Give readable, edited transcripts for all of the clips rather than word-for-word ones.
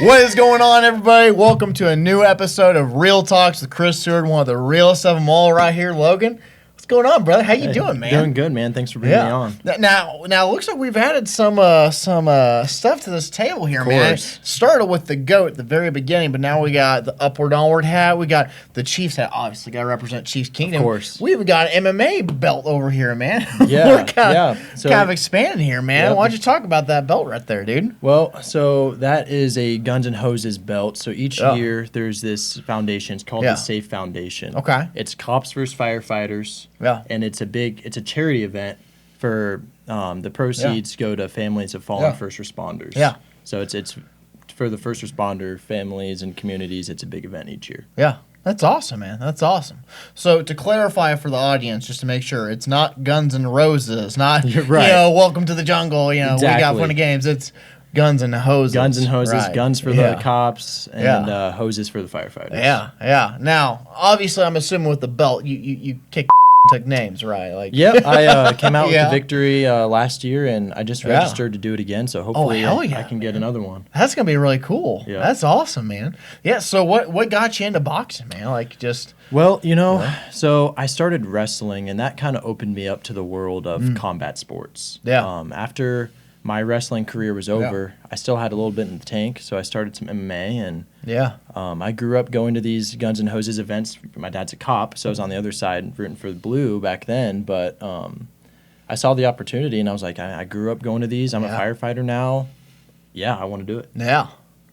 What is going on, everybody? Welcome to a new episode of Real Talks with Chris Seward, one of the realest of them all right here. Logan, what's going on, brother? How you doing, man? Doing good, man. Thanks for bringing me on. Now, it looks like we've added some stuff to this table here, man. Started with the GOAT at the very beginning, but now we got the upward onward hat. We got the Chiefs hat. Obviously, got to represent Chiefs Kingdom. Of course. We even got an MMA belt over here, man. Yeah, We're kind of expanding here, man. Yeah. Why don't you talk about that belt right there, dude? Well, so that is a Guns and Hoses belt. So each year there's this foundation. It's called the Safe Foundation. Okay. It's cops versus firefighters. Yeah. And it's a charity event for the proceeds go to families of fallen first responders. Yeah. So it's for the first responder families and communities. It's a big event each year. Yeah. That's awesome, man. That's awesome. So to clarify for the audience, just to make sure, it's not Guns and Roses, not Welcome to the Jungle. We got fun and games. It's Guns and Hoses. Guns and Hoses. Guns for the cops and hoses for the firefighters. Yeah, yeah. Now, obviously, I'm assuming with the belt, you kicked took names, right? I came out with the victory last year, and I just registered to do it again. So hopefully, I can get another one. That's gonna be really cool. Yeah. That's awesome, man. Yeah. So what got you into boxing, man? So I started wrestling, and that kind of opened me up to the world of combat sports. Yeah. After my wrestling career was over, I still had a little bit in the tank, so I started some MMA, and I grew up going to these Guns and Hoses events. My dad's a cop, so I was on the other side rooting for the blue back then, but I saw the opportunity, and I was like, I grew up going to these. I'm a firefighter now. Yeah, I want to do it. Yeah.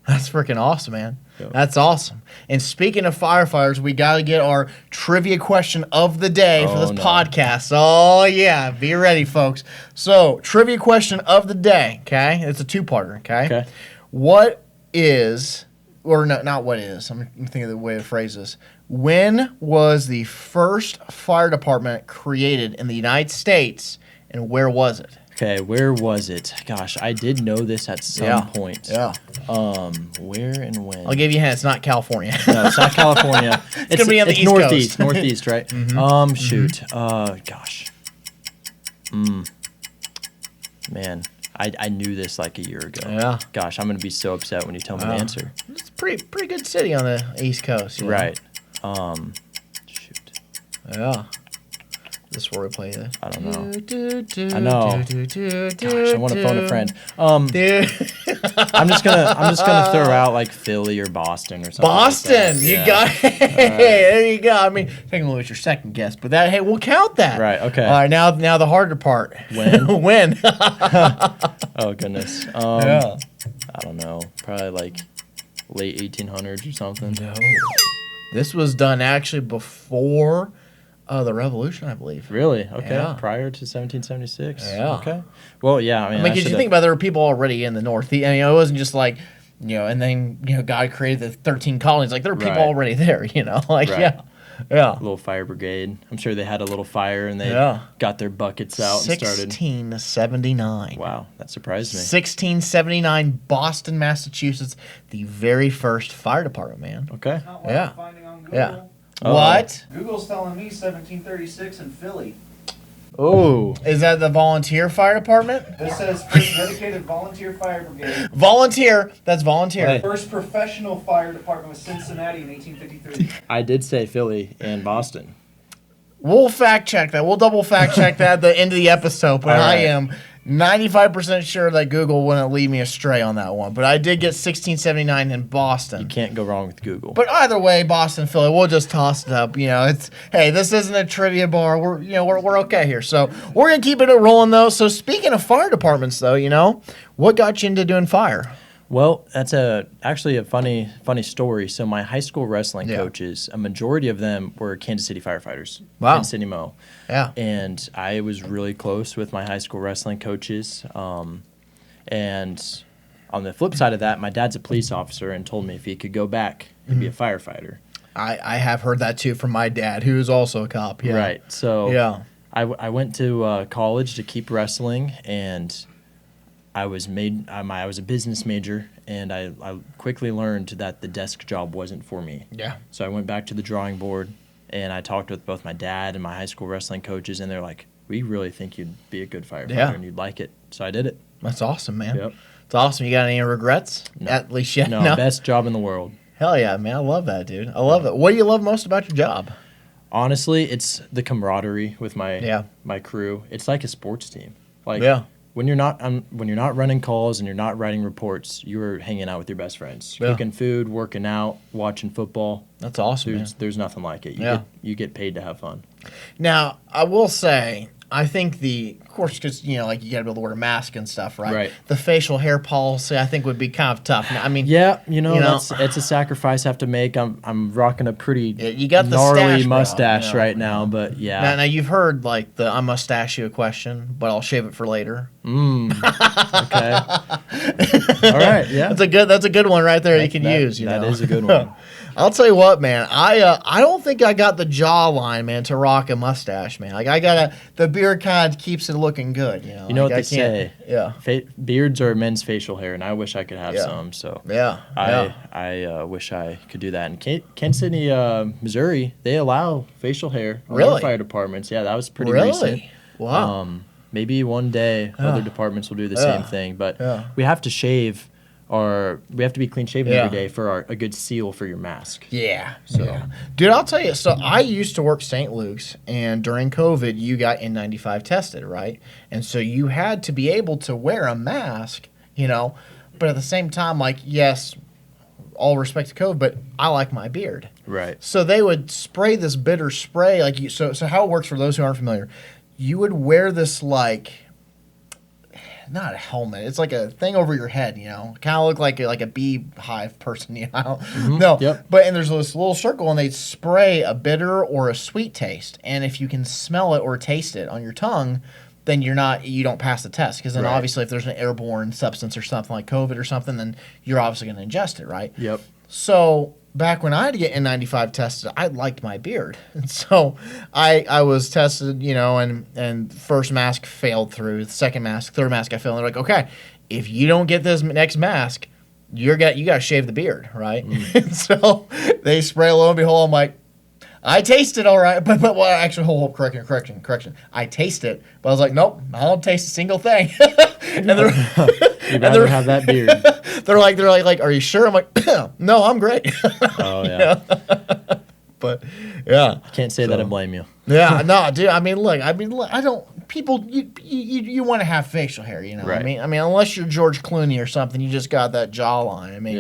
That's freaking awesome, man. That's awesome. And speaking of firefighters, we got to get our trivia question of the day for this podcast. Oh, yeah. Be ready, folks. So, trivia question of the day, okay? It's a two-parter, okay? What is, or no, not what is. I'm thinking of the way to phrase this. When was the first fire department created in the United States, and where was it? Okay, where was it? Gosh, I did know this at some point. Yeah. Where and when? I'll give you a hint. It's not California. No, it's not California. It's gonna be on the East northeast, Coast. Northeast, right? Shoot. Gosh. Man, I knew this like a year ago. Yeah. Gosh, I'm gonna be so upset when you tell me the answer. It's a pretty good city on the East Coast. Right. Shoot. Yeah. This is where we play this. I don't know. I know. Gosh, I want to phone a friend. I'm just gonna throw out like Philly or Boston or something. Boston, like you got it. There you go. I mean, I think it's your second guess, but we'll count that. Right. Okay. All right. Now the harder part. When? When? Oh goodness. I don't know. Probably like late 1800s or something. No. This was done actually before the Revolution, I believe. Really? Okay. Yeah. Prior to 1776. Yeah. Okay. Well, yeah. I mean, because you think about it, there were people already in the Northeast. I mean, it wasn't just like, and then God created the 13 colonies. Like there were people already there. Yeah. A little fire brigade. I'm sure they had a little fire and they got their buckets out and started. 1679. Wow, that surprised me. 1679, Boston, Massachusetts, the very first fire department, man. Okay. Not what I'm finding on Google. Yeah. What? Google's telling me 1736 in Philly. Oh. Is that the volunteer fire department? This says first dedicated volunteer fire brigade. Volunteer. That's volunteer. Right. First professional fire department was Cincinnati in 1853. I did say Philly and Boston. We'll fact check that. We'll double fact check that at the end of the episode. But I am 95% sure that Google wouldn't lead me astray on that one. But I did get 1679 in Boston. You can't go wrong with Google. But either way, Boston, Philly, we'll just toss it up. This isn't a trivia bar. We're okay here. So we're gonna keep it rolling though. So speaking of fire departments though, what got you into doing fire? Well, that's actually a funny story. So my high school wrestling coaches, a majority of them were Kansas City firefighters. Wow. Kansas City Mo. Yeah. And I was really close with my high school wrestling coaches. And on the flip side of that, my dad's a police officer and told me if he could go back and be a firefighter. I have heard that too from my dad, who is also a cop. Yeah. Right. So I went to college to keep wrestling, and I was a business major, and I quickly learned that the desk job wasn't for me. Yeah. So I went back to the drawing board, and I talked with both my dad and my high school wrestling coaches, and they're like, we really think you'd be a good firefighter and you'd like it. So I did it. That's awesome, man. Yep. It's awesome. You got any regrets? No. At least yet? No, best job in the world. Hell yeah, man. I love that, dude. I love it. What do you love most about your job? Honestly, it's the camaraderie with my crew. It's like a sports team. Like when you're not running calls and you're not writing reports, you're hanging out with your best friends, cooking food, working out, watching football. That's awesome. There's nothing like it. You get paid to have fun. Now, I will say, I think of course, because, like you got to be able to wear a mask and stuff, right? Right. The facial hair policy, I think, would be kind of tough. I mean, it's a sacrifice I have to make. I'm rocking a pretty you got the gnarly stash, mustache right now, but yeah. Now you've heard like the I'm mustache you a question, but I'll shave it for later. Okay. All right. Yeah. That's a good one right there. You can use. That is a good one. I'll tell you what, man. I don't think I got the jawline, man, to rock a mustache, man. Like the beard kind of keeps it looking good. You know what they say? Yeah. Beards are men's facial hair, and I wish I could have some. So I wish I could do that. In Kansas City, Missouri, they allow facial hair on their fire departments. Yeah, that was pretty recent. Wow. Maybe one day other departments will do the same thing, but we have to shave. We have to be clean shaven every day for a good seal for your mask. Yeah. Dude, I'll tell you. So I used to work St. Luke's, and during COVID, you got N95 tested, right? And so you had to be able to wear a mask, but at the same time, like, yes, all respect to COVID, but I like my beard. Right. So they would spray this bitter spray, like so how it works for those who aren't familiar, you would wear this like. Not a helmet. It's like a thing over your head, kind of look like a beehive person, No, but and there's this little circle, and they spray a bitter or a sweet taste, and if you can smell it or taste it on your tongue, then you don't pass the test, because then obviously if there's an airborne substance or something like COVID or something, then you're obviously going to ingest it, right? Yep. So back when I had to get N95 tested, I liked my beard. And so I was tested, and first mask failed through. The second mask, third mask I failed. And they're like, okay, if you don't get this next mask, you got to shave the beard, right? And so they spray, lo and behold, I'm like, I taste it all right. But actually, correction. I taste it. But I was like, nope, I don't taste a single thing. And you'd rather have that beard. They're like, are you sure? I'm like, no, I'm great. Oh yeah. But yeah, can't say that I blame you. Yeah, no, dude. I mean, look, I don't. People, you want to have facial hair, Right. I mean, unless you're George Clooney or something, you just got that jawline. I mean,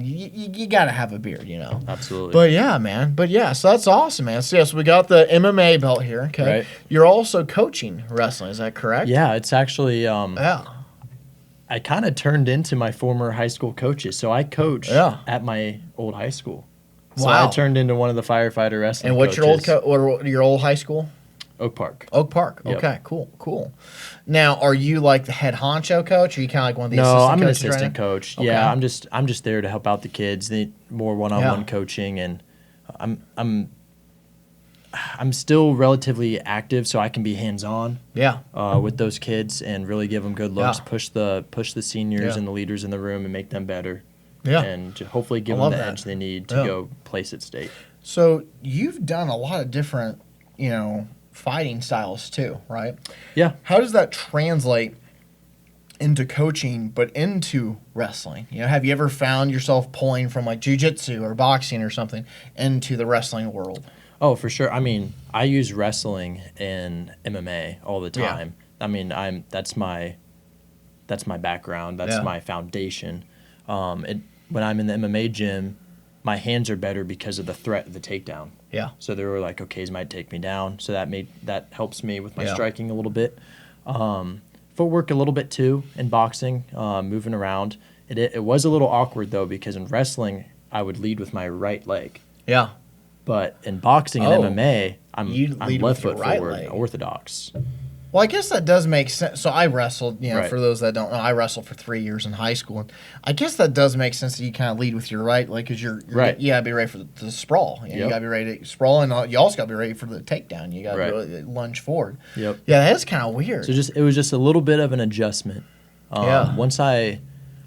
you got to have a beard, Absolutely. But yeah, man. So that's awesome, man. So we got the MMA belt here. Okay. Right. You're also coaching wrestling. Is that correct? Yeah, it's actually. I kind of turned into my former high school coaches, so I coach at my old high school. So I turned into one of the firefighter wrestling. And what's coaches. your old high school? Oak Park. Yep. Okay, cool. Now, are you like the head honcho coach, or are you kind of like one of the assistant coaches? No, I'm an assistant coach. Okay. Yeah, I'm just there to help out the kids. They need more one-on-one coaching, and I'm still relatively active, so I can be hands-on. With those kids and really give them good looks, push the seniors and the leaders in the room and make them better. And hopefully give them the edge they need to go place at state. So you've done a lot of different, fighting styles too, right? Yeah. How does that translate into coaching, but into wrestling? Have you ever found yourself pulling from like jiu-jitsu or boxing or something into the wrestling world? Oh, for sure. I mean, I use wrestling in MMA all the time. I mean, that's my background. That's my foundation. When I'm in the MMA gym, my hands are better because of the threat of the takedown. Yeah. So they were like, okay, he might take me down. So that helps me with my striking a little bit. Footwork a little bit too in boxing, moving around. It was a little awkward though, because in wrestling I would lead with my right leg. Yeah. But in boxing and MMA, I'm left foot right forward, leg. Orthodox. Well, I guess that does make sense. So I wrestled, Right. for those that don't know, I wrestled for 3 years in high school. And I guess that does make sense that you kind of lead with your right leg, because you're right. You got to be ready for the sprawl. You got to be ready to sprawl, and you also got to be ready for the takedown. You got to really lunge forward. Yep. Yeah, that's kind of weird. So it was just a little bit of an adjustment. Once I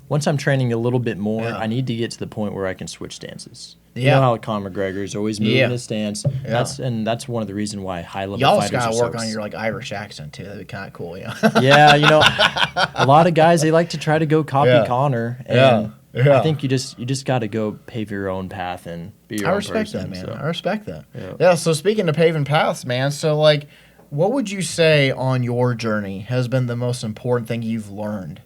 once I'm training a little bit more, I need to get to the point where I can switch stances. You know how Conor McGregor is always moving his stance. Yeah. That's one of the reasons why high-level fighters Y'all are gotta work on your Irish accent too. That'd be kind of cool, Yeah, a lot of guys, they like to try to go copy Conor, and I think you just got to go pave your own path and be your own person. I respect that, man. So. I respect that. Yeah. So speaking of paving paths, man. So like, what would you say on your journey has been the most important thing you've learned,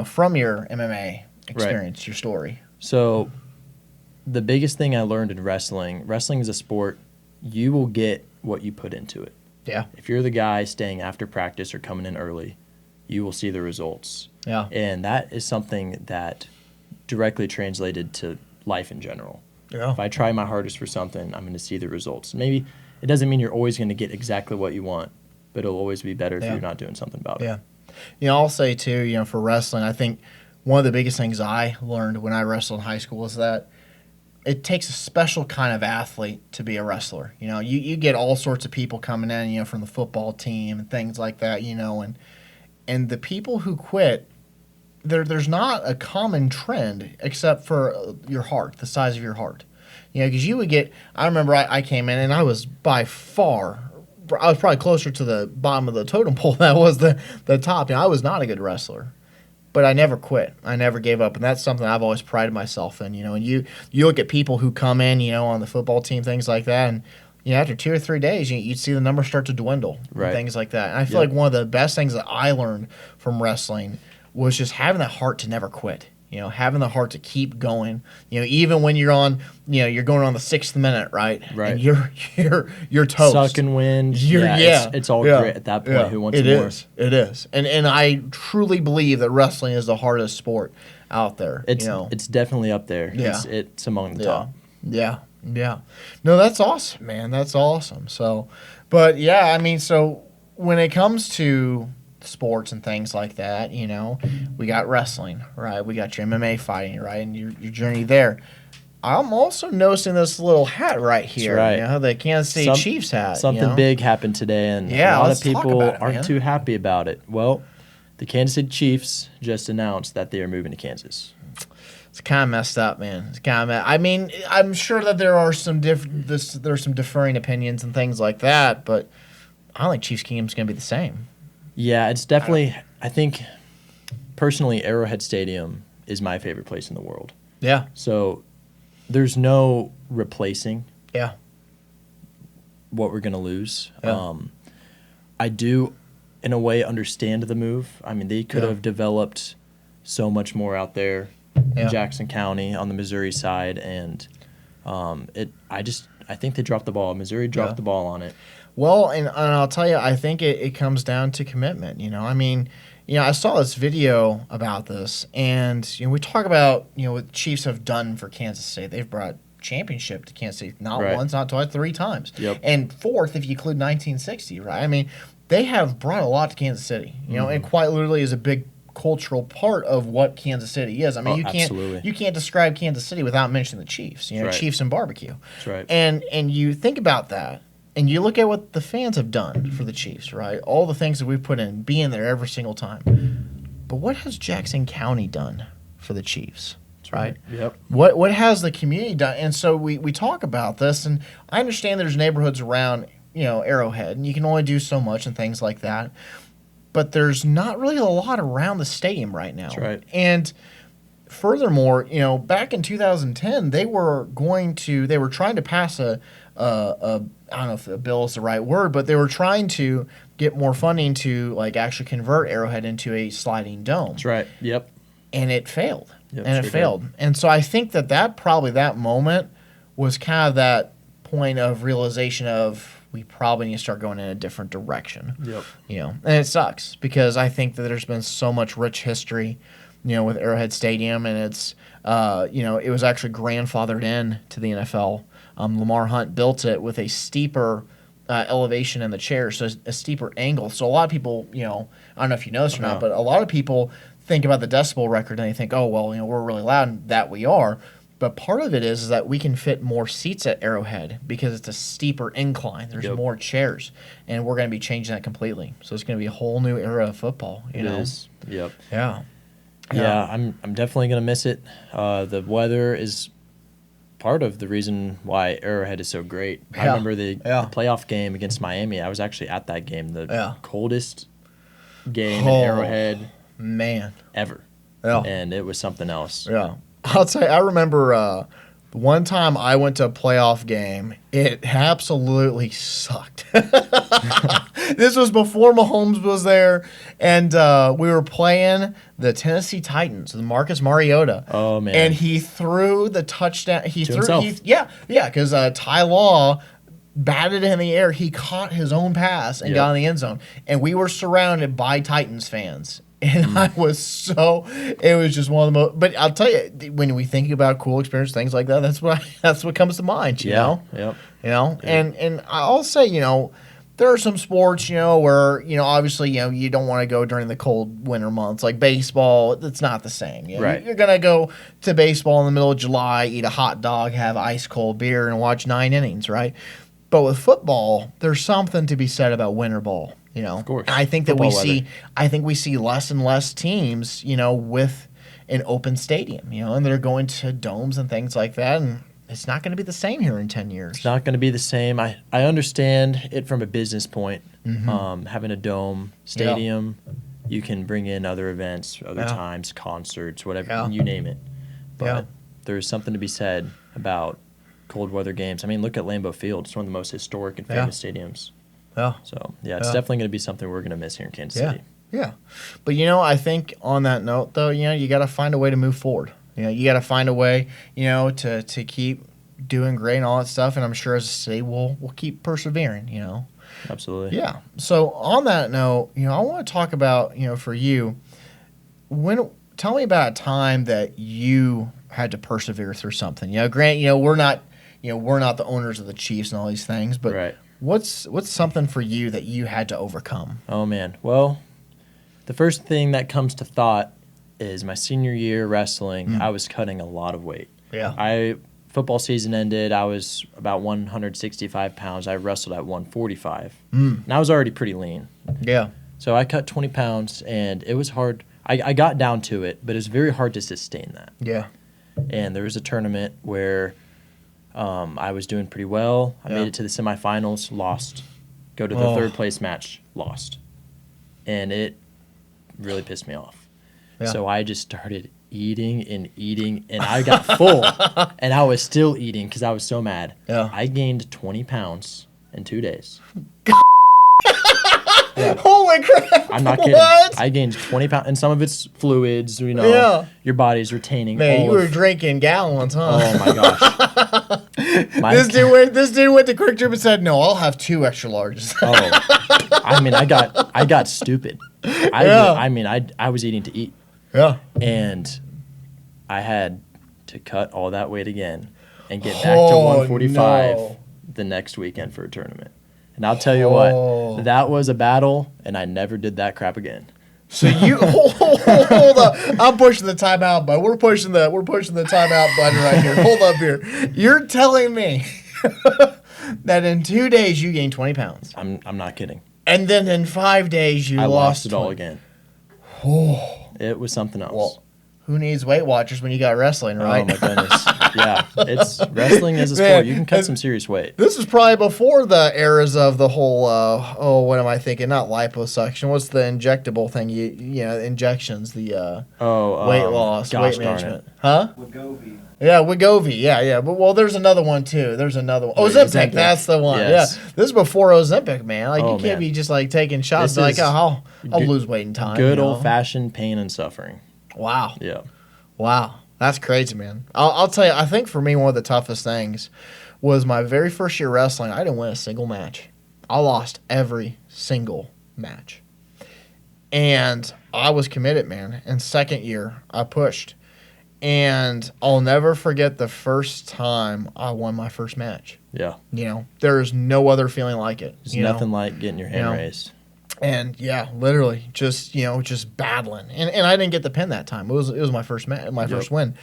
from your MMA experience, your story? So. The biggest thing I learned in wrestling is a sport, you will get what you put into it. Yeah. If you're the guy staying after practice or coming in early, you will see the results. Yeah. And that is something that directly translated to life in general. Yeah. If I try my hardest for something, I'm going to see the results. Maybe it doesn't mean you're always going to get exactly what you want, but it'll always be better if you're not doing something about it. Yeah. I'll say too, for wrestling, I think one of the biggest things I learned when I wrestled in high school is that it takes a special kind of athlete to be a wrestler. You get all sorts of people coming in, from the football team and things like that, and the people who quit, there's not a common trend except for your heart, the size of your heart. Because you would get, I remember I came in and I was by far, I was probably closer to the bottom of the totem pole than I was the top. I was not a good wrestler. But I never quit. I never gave up, and that's something I've always prided myself in. And you look at people who come in, on the football team, things like that, and after 2 or 3 days, you'd see the numbers start to dwindle, and things like that. And I feel like one of the best things that I learned from wrestling was just having that heart to never quit. Having the heart to keep going. Even when you're on, you're going on the 6th minute, right? Right. And you're toast. Sucking wind. It's all great at that point. Yeah. Who wants more? It is. And I truly believe that wrestling is the hardest sport out there. It's definitely up there. Yeah. It's among the top. Yeah. No, that's awesome, man. That's awesome. So, but so when it comes to sports and things like that, we got wrestling, right? We got your MMA fighting, right? And your journey there. I'm also noticing this little hat right here, the Kansas City Chiefs hat. Something big happened today, and a lot of people aren't too happy about it. Well, the Kansas City Chiefs just announced that they are moving to Kansas. It's kind of messed up, man. It's kind of. I mean, I'm sure that there are some there's some differing opinions and things like that, but I don't think Chiefs Kingdom's going to be the same. Yeah, it's definitely. I think personally, Arrowhead Stadium is my favorite place in the world. Yeah. So there's no replacing. Yeah. What we're gonna lose. Yeah. I do, in a way, understand the move. I mean, they could have developed so much more out there in Jackson County on the Missouri side, and I think they dropped the ball. Missouri dropped the ball on it. Well, and I'll tell you, I think it comes down to commitment. I mean, I saw this video about this, and we talk about what the Chiefs have done for Kansas City. They've brought championship to Kansas City not once, not twice, 3 times, and 4th if you include 1960. Right? I mean, they have brought a lot to Kansas City. And quite literally is a big cultural part of what Kansas City is. I mean, you can't describe Kansas City without mentioning the Chiefs. Chiefs and barbecue. That's right. And you think about that. And you look at what the fans have done for the Chiefs, right? All the things that we've put in, being there every single time. But what has Jackson County done for the Chiefs, right? Yep. What has the community done? And so we talk about this, and I understand there's neighborhoods around, Arrowhead, and you can only do so much and things like that. But there's not really a lot around the stadium right now. That's right. And furthermore, back in 2010, they were trying to pass I don't know if a bill is the right word, but they were trying to get more funding to actually convert Arrowhead into a sliding dome. That's right. Yep. And it failed. Yep, and it failed. Did. And so I think that moment was kind of that point of realization of we probably need to start going in a different direction. Yep. And it sucks because I think that there's been so much rich history, with Arrowhead Stadium, and it's it was actually grandfathered in to the NFL. Lamar Hunt built it with a steeper elevation in the chair, so a steeper angle. So a lot of people, I don't know if you know this or not, but a lot of people think about the decibel record and they think, oh, well, we're really loud, and that we are. But part of it is that we can fit more seats at Arrowhead because it's a steeper incline. There's more chairs, and we're going to be changing that completely. So it's going to be a whole new era of football. It is. Yep. Yeah. Yeah, I'm definitely gonna miss it. The weather is part of the reason why Arrowhead is so great. I remember the playoff game against Miami. I was actually at that game, the coldest game in Arrowhead ever. Yeah. And it was something else. Yeah. I'll tell you, I remember one time I went to a playoff game. It absolutely sucked. This was before Mahomes was there, and we were playing the Tennessee Titans with Marcus Mariota. Oh, man. And he threw the touchdown. Himself. Because Ty Law batted it in the air. He caught his own pass and got in the end zone. And we were surrounded by Titans fans. And it was just one of the most. But I'll tell you, when we think about cool experience, things like that, that's what comes to mind. You know. Yep. You know, and I'll say, there are some sports, where obviously, you don't want to go during the cold winter months, like baseball. It's not the same. Right. You're gonna go to baseball in the middle of July, eat a hot dog, have ice cold beer, and watch 9 innings, right? But with football, there's something to be said about winter ball. Of course. I think we see less and less teams, with an open stadium, and they're going to domes and things like that, and it's not going to be the same here in 10 years. It's not going to be the same. I understand it from a business point. Having a dome stadium, you can bring in other events, other times, concerts, whatever, you name it. But there's something to be said about cold weather games. I mean, look at Lambeau Field. It's one of the most historic and famous stadiums. Yeah. So, it's definitely going to be something we're going to miss here in Kansas City. Yeah. But, I think on that note, though, you got to find a way to move forward. You got to find a way, to keep doing great and all that stuff. And I'm sure as a city, we'll keep persevering, Absolutely. Yeah. So on that note, I want to talk about, for you, tell me about a time that you had to persevere through something. Grant, we're not the owners of the Chiefs and all these things, but right. What's something for you that you had to overcome? Oh, man. Well, the first thing that comes to thought is my senior year wrestling, I was cutting a lot of weight. Yeah. Football season ended, I was about 165 pounds. I wrestled at 145. And I was already pretty lean. Yeah. So I cut 20 pounds, and it was hard. I got down to it, but it was very hard to sustain that. Yeah. And there was a tournament where I was doing pretty well. I made it to the semifinals, lost. Go to the third place match, lost. And it really pissed me off. Yeah. So I just started eating, and I got full, and I was still eating because I was so mad. Yeah. I gained 20 pounds in 2 days. Holy crap! I'm not kidding. What? I gained 20 pounds, and some of it's fluids. Your body's retaining. Man, you were drinking gallons, huh? Oh my gosh! This dude went to Quick Trip and said, "No, I'll have 2 extra larges." I mean, I got stupid. I was eating to eat. Yeah. And I had to cut all that weight again and get back to 145 the next weekend for a tournament. And I'll tell you what, that was a battle, and I never did that crap again. So you hold up. I'm pushing the timeout button. We're pushing the timeout button right here. Hold up here. You're telling me that in 2 days you gained 20 pounds. I'm not kidding. And then in 5 days you lost it 20. all again. It was something else. Well, who needs Weight Watchers when you got wrestling, right? Oh my goodness. Yeah, wrestling is a sport. You can cut some serious weight. This is probably before the eras of the whole. What am I thinking? Not liposuction. What's the injectable thing? Injections. The weight loss, weight management. Huh? Wegovy. Yeah, Wegovy. Yeah. But there's another one too. There's another one. Ozempic. That's the one. Yes. Yeah. This is before Ozempic, man. Like you can't be just like taking shots. I'll lose weight in time. Good old fashioned pain and suffering. Wow. Yeah. Wow. That's crazy, man. I'll tell you, I think for me, one of the toughest things was my very first year wrestling. I didn't win a single match. I lost every single match. And I was committed, man. And second year, I pushed. And I'll never forget the first time I won my first match. Yeah. There's no other feeling like it. There's nothing like getting your hand raised. And literally just battling. And I didn't get the pin that time. It was my first first win.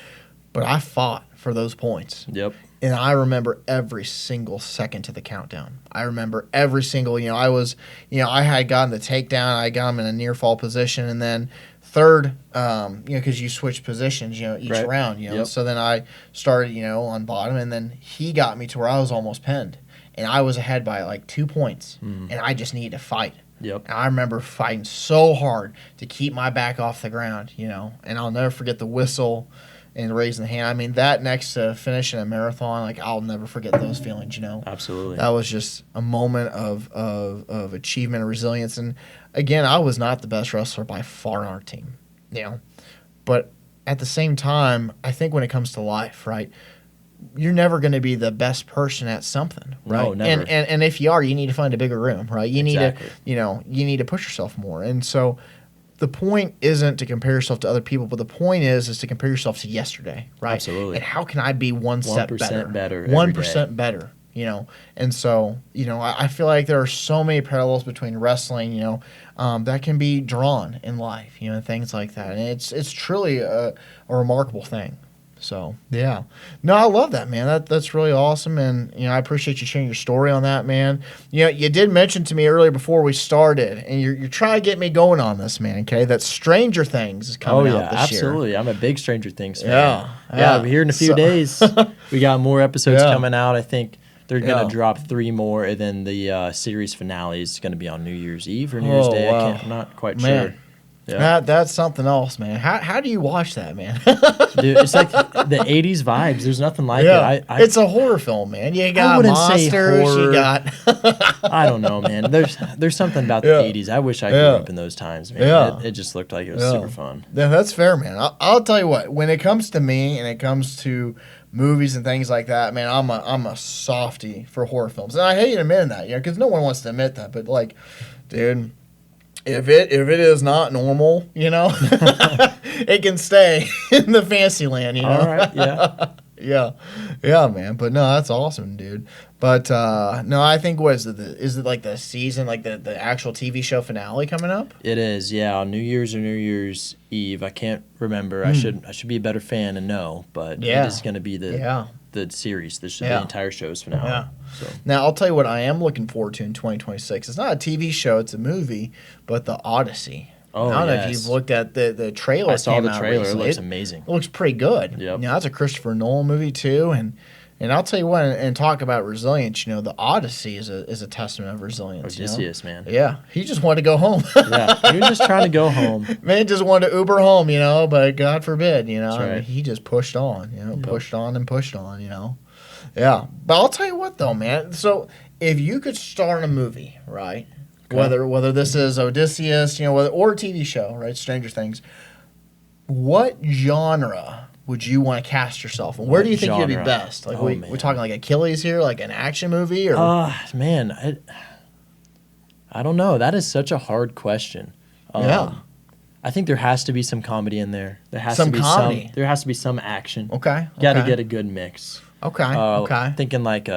But I fought for those points. Yep. And I remember every single second to the countdown. I remember every single, I had gotten the takedown. I got him in a near fall position. And then third, because you switch positions, each round, So then I started, on bottom, and then he got me to where I was almost pinned, and I was ahead by like 2 points, and I just needed to fight. Yep. And I remember fighting so hard to keep my back off the ground, and I'll never forget the whistle and raising the hand. I mean, that next to finishing a marathon, like, I'll never forget those feelings, Absolutely. That was just a moment of achievement and resilience. And again, I was not the best wrestler by far on our team, but at the same time, I think when it comes to life, right, you're never going to be the best person at something, right? No, never. And if you are, you need to find a bigger room, right? You need Exactly. to, you need to push yourself more. And so the point isn't to compare yourself to other people, but the point is to compare yourself to yesterday, right? Absolutely. And how can I be 1 step better? 1% better. 1% better, And so, I feel like there are so many parallels between wrestling, that can be drawn in life, and things like that. And it's truly a remarkable thing. So, yeah. No, I love that, man. That's really awesome. And, I appreciate you sharing your story on that, man. You did mention to me earlier before we started, and you're trying to get me going on this, man, okay, that Stranger Things is coming out this year. Absolutely. I'm a big Stranger Things fan. Yeah. Here in a few days, we got more episodes coming out. I think they're going to drop 3 more, and then the series finale is going to be on New Year's Eve or New Year's Day. Wow. I'm not quite sure. Yeah. That's something else, man. How do you watch that, man? Dude, it's like the 80s vibes. There's nothing like it. It's a horror film, man. You got monsters. You got. I don't know, man. There's something about the 80s. I wish I grew up in those times, man. Yeah. It just looked like it was super fun. Yeah, that's fair, man. I'll tell you what. When it comes to me and it comes to movies and things like that, man, I'm a softie for horror films, and I hate admitting that, because no one wants to admit that. But like, dude. If it is not normal, it can stay in the fancy land, All right, yeah. Yeah, man. But no, that's awesome, dude. But no, I think is it like the season, like the actual TV show finale coming up? It is, yeah, on New Year's or New Year's Eve. I can't remember. I should be a better fan and know, but it is going to be the series, the entire show's finale. Yeah. So. Now, I'll tell you what I am looking forward to in 2026. It's not a TV show, it's a movie, but The Odyssey. Oh, I don't know if you've looked at the trailer. I saw the trailer. Recently. It looks amazing. It looks pretty good. Yep. That's a Christopher Nolan movie, too. And I'll tell you what, and talk about resilience, The Odyssey is a testament of resilience. Odysseus, man. Yeah. He just wanted to go home. He was just trying to go home. Man just wanted to Uber home, but God forbid, That's right. he just pushed on, pushed on and pushed on, Yeah. But I'll tell you what, though, man. So if you could star in a movie, right, whether this is Odysseus, or a TV show, right, Stranger Things, what genre would you want to cast yourself in? Where do you think you'd be best? Like, we're talking like Achilles here, like an action movie? Or? Man, I don't know. That is such a hard question. I think there has to be some comedy in there. There has to be some action. Okay. Got to get a good mix. Okay. Thinking like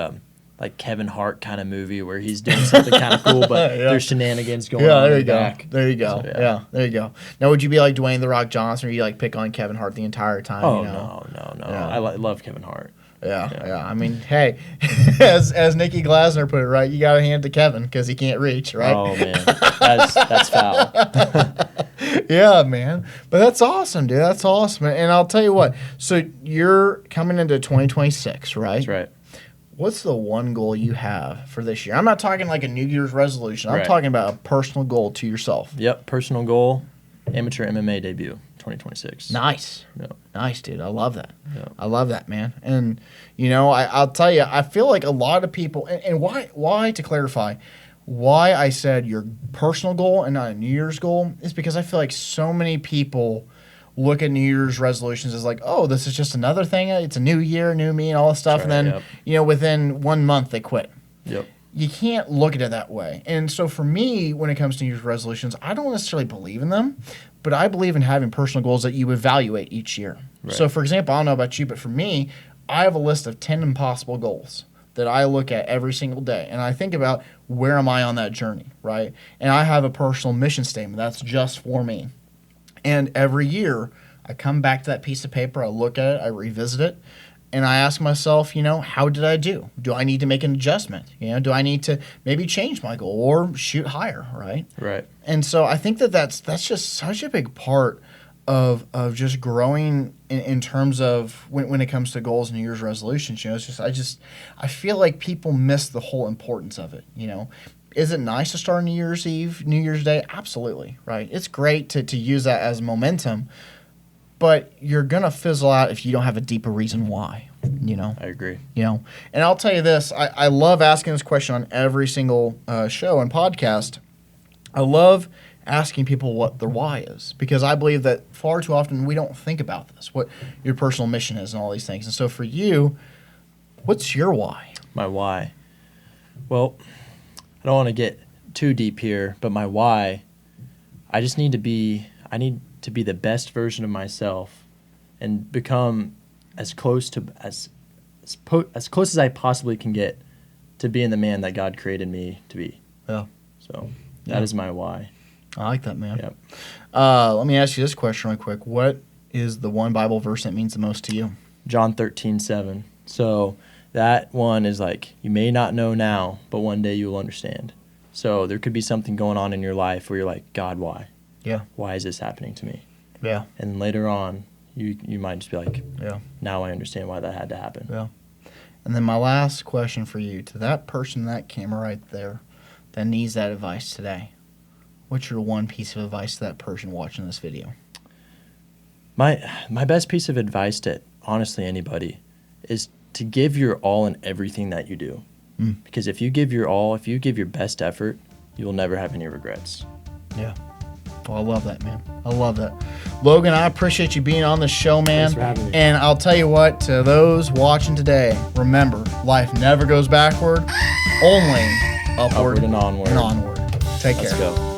Kevin Hart kind of movie where he's doing something kind of cool, but there's shenanigans going on in the back. There you go. So, there you go. Now, would you be like Dwayne "The Rock" Johnson, or you like pick on Kevin Hart the entire time? Oh, no. Yeah. I love Kevin Hart. Yeah. I mean, hey, as Nikki Glasner put it, right, you got to hand it to Kevin because he can't reach, right? Oh, man. That's foul. Yeah, man. But that's awesome, dude. That's awesome. And I'll tell you what. So you're coming into 2026, right? That's right. What's the one goal you have for this year? I'm not talking like a New Year's resolution. I'm talking about a personal goal to yourself. Yep, personal goal, Amateur MMA Debut, 2026. Nice. Yep. Nice, dude. I love that. Yep. I love that, man. And, I'll tell you, I feel like a lot of people, and why, to clarify, why I said your personal goal and not a New Year's goal is because I feel like so many people look at New Year's resolutions as like, oh, this is just another thing. It's a new year, new me, and all this stuff. Right, and then, within 1 month, they quit. Yep. You can't look at it that way. And so for me, when it comes to New Year's resolutions, I don't necessarily believe in them, but I believe in having personal goals that you evaluate each year. Right. So, for example, I don't know about you, but for me, I have a list of 10 impossible goals that I look at every single day. And I think about where am I on that journey, right? And I have a personal mission statement that's just for me. And every year, I come back to that piece of paper, I look at it, I revisit it, and I ask myself, how did I do? Do I need to make an adjustment? Do I need to maybe change my goal or shoot higher, right? Right. And so I think that's just such a big part of just growing in terms of when it comes to goals and New Year's resolutions. I feel like people miss the whole importance of it. Is it nice to start New Year's Eve, New Year's Day? Absolutely, right? It's great to use that as momentum. But you're going to fizzle out if you don't have a deeper reason why, I agree. And I'll tell you this. I love asking this question on every single show and podcast. I love asking people what their why is, because I believe that far too often we don't think about this, what your personal mission is and all these things. And so for you, what's your why? My why? Well, I don't want to get too deep here, but my why, I need to be the best version of myself and become as close as close as I possibly can get to being the man that God created me to be. Yeah. So that is my why. I like that, man. Yep. Let me ask you this question real quick. What is the one Bible verse that means the most to you? John 13:7. So that one is like, you may not know now, but one day you will understand. So there could be something going on in your life where you're like, God, why? Yeah. Why is this happening to me? Yeah. And later on, you might just be like, yeah, now I understand why that had to happen. Yeah. And then my last question for you, to that person, that camera right there, that needs that advice today, what's your one piece of advice to that person watching this video? My best piece of advice to honestly anybody is to give your all in everything that you do. Because if you give your all, if you give your best effort, you will never have any regrets. Yeah. Well, I love that, man. I love that. Logan, I appreciate you being on the show, man. Thanks for having me. And I'll tell you what, to those watching today, remember, life never goes backward, only upward and onward. Take care. Let's go.